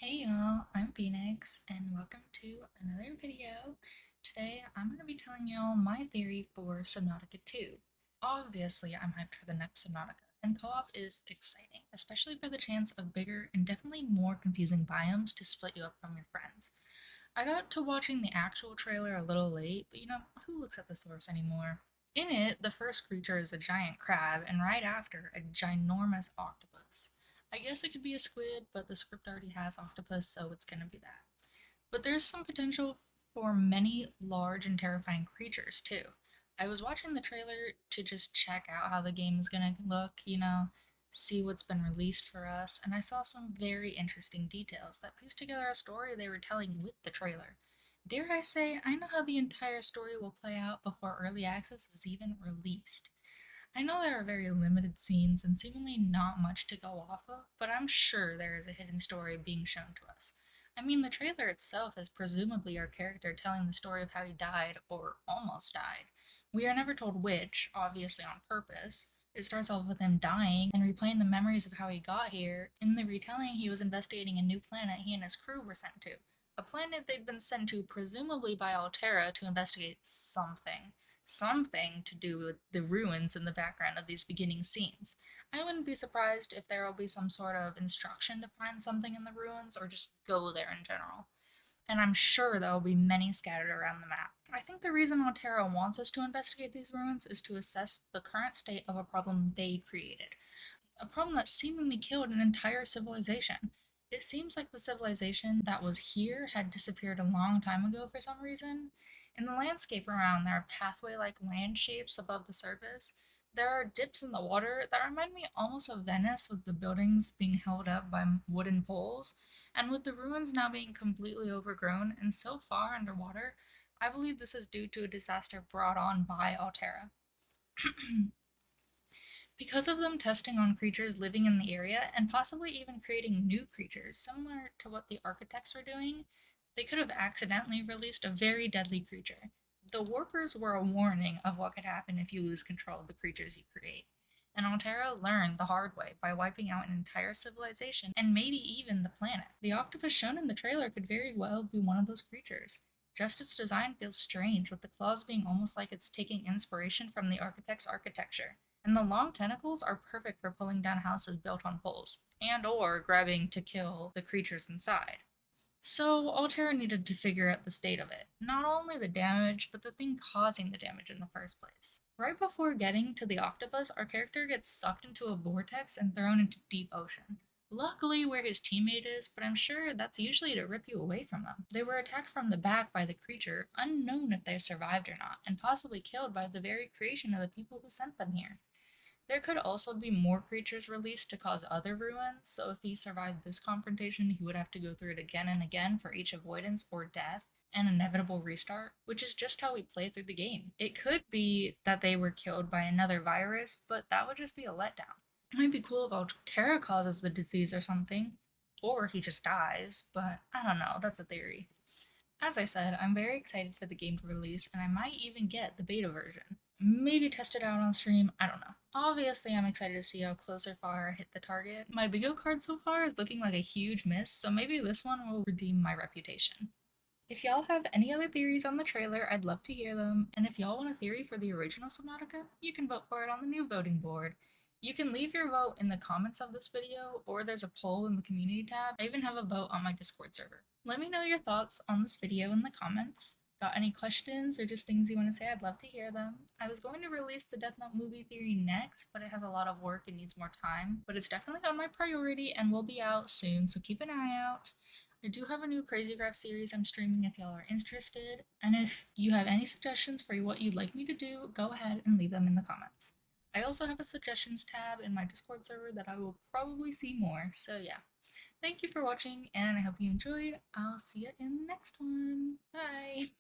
Hey y'all, I'm Phoenix, and welcome to another video. Today I'm going to be telling y'all my theory for Subnautica 2. Obviously, I'm hyped for the next Subnautica, and co-op is exciting, especially for the chance of bigger and definitely more confusing biomes to split you up from your friends. I got to watching the actual trailer a little late, but who looks at the source anymore? In it, the first creature is a giant crab, and right after, a ginormous octopus. I guess it could be a squid, but the script already has octopus, so it's gonna be that. But there's some potential for many large and terrifying creatures, too. I was watching the trailer to just check out how the game is gonna look, see what's been released for us, and I saw some very interesting details that pieced together a story they were telling with the trailer. Dare I say, I know how the entire story will play out before early access is even released. I know there are very limited scenes and seemingly not much to go off of, but I'm sure there is a hidden story being shown to us. I mean, the trailer itself is presumably our character telling the story of how he died, or almost died. We are never told which, obviously on purpose. It starts off with him dying and replaying the memories of how he got here. In the retelling, he was investigating a new planet he and his crew were sent to. A planet they'd been sent to presumably by Alterra to investigate something to do with the ruins in the background of these beginning scenes. I wouldn't be surprised if there will be some sort of instruction to find something in the ruins or just go there in general. And I'm sure there will be many scattered around the map. I think the reason Alterra wants us to investigate these ruins is to assess the current state of a problem they created, a problem that seemingly killed an entire civilization. It seems like the civilization that was here had disappeared a long time ago for some reason. In the landscape around, there are pathway like land shapes above the surface. There are dips in the water that remind me almost of Venice, with the buildings being held up by wooden poles. And with the ruins now being completely overgrown and so far underwater, I believe this is due to a disaster brought on by Alterra. Because of them testing on creatures living in the area and possibly even creating new creatures, similar to what the architects were doing, they could have accidentally released a very deadly creature. The Warpers were a warning of what could happen if you lose control of the creatures you create. And Altera learned the hard way by wiping out an entire civilization and maybe even the planet. The octopus shown in the trailer could very well be one of those creatures. Just its design feels strange, with the claws being almost like it's taking inspiration from the architect's architecture. And the long tentacles are perfect for pulling down houses built on poles, and or grabbing to kill the creatures inside. So Alterra needed to figure out the state of it, not only the damage, but the thing causing the damage in the first place. Right before getting to the octopus, our character gets sucked into a vortex and thrown into deep ocean. Luckily where his teammate is, but I'm sure that's usually to rip you away from them. They were attacked from the back by the creature, unknown if they survived or not, and possibly killed by the very creation of the people who sent them here. There could also be more creatures released to cause other ruins, so if he survived this confrontation, he would have to go through it again and again for each avoidance or death and inevitable restart, which is just how we play through the game. It could be that they were killed by another virus, but that would just be a letdown. It might be cool if Alterra causes the disease or something, or he just dies, but I don't know, that's a theory. As I said, I'm very excited for the game to release, and I might even get the beta version. Maybe test it out on stream, I don't know. Obviously, I'm excited to see how close or far I hit the target. My bingo card so far is looking like a huge miss, so maybe this one will redeem my reputation. If y'all have any other theories on the trailer, I'd love to hear them, and if y'all want a theory for the original Subnautica, you can vote for it on the new voting board. You can leave your vote in the comments of this video, or there's a poll in the community tab. I even have a vote on my Discord server. Let me know your thoughts on this video in the comments. Got any questions or just things you want to say? I'd love to hear them. I was going to release the Death Note movie theory next, but it has a lot of work and needs more time. But it's definitely on my priority and will be out soon, so keep an eye out. I do have a new Crazy Graph series I'm streaming if y'all are interested, and if you have any suggestions for what you'd like me to do, go ahead and leave them in the comments. I also have a suggestions tab in my Discord server that I will probably see more, so yeah. Thank you for watching, and I hope you enjoyed. I'll see you in the next one. Bye!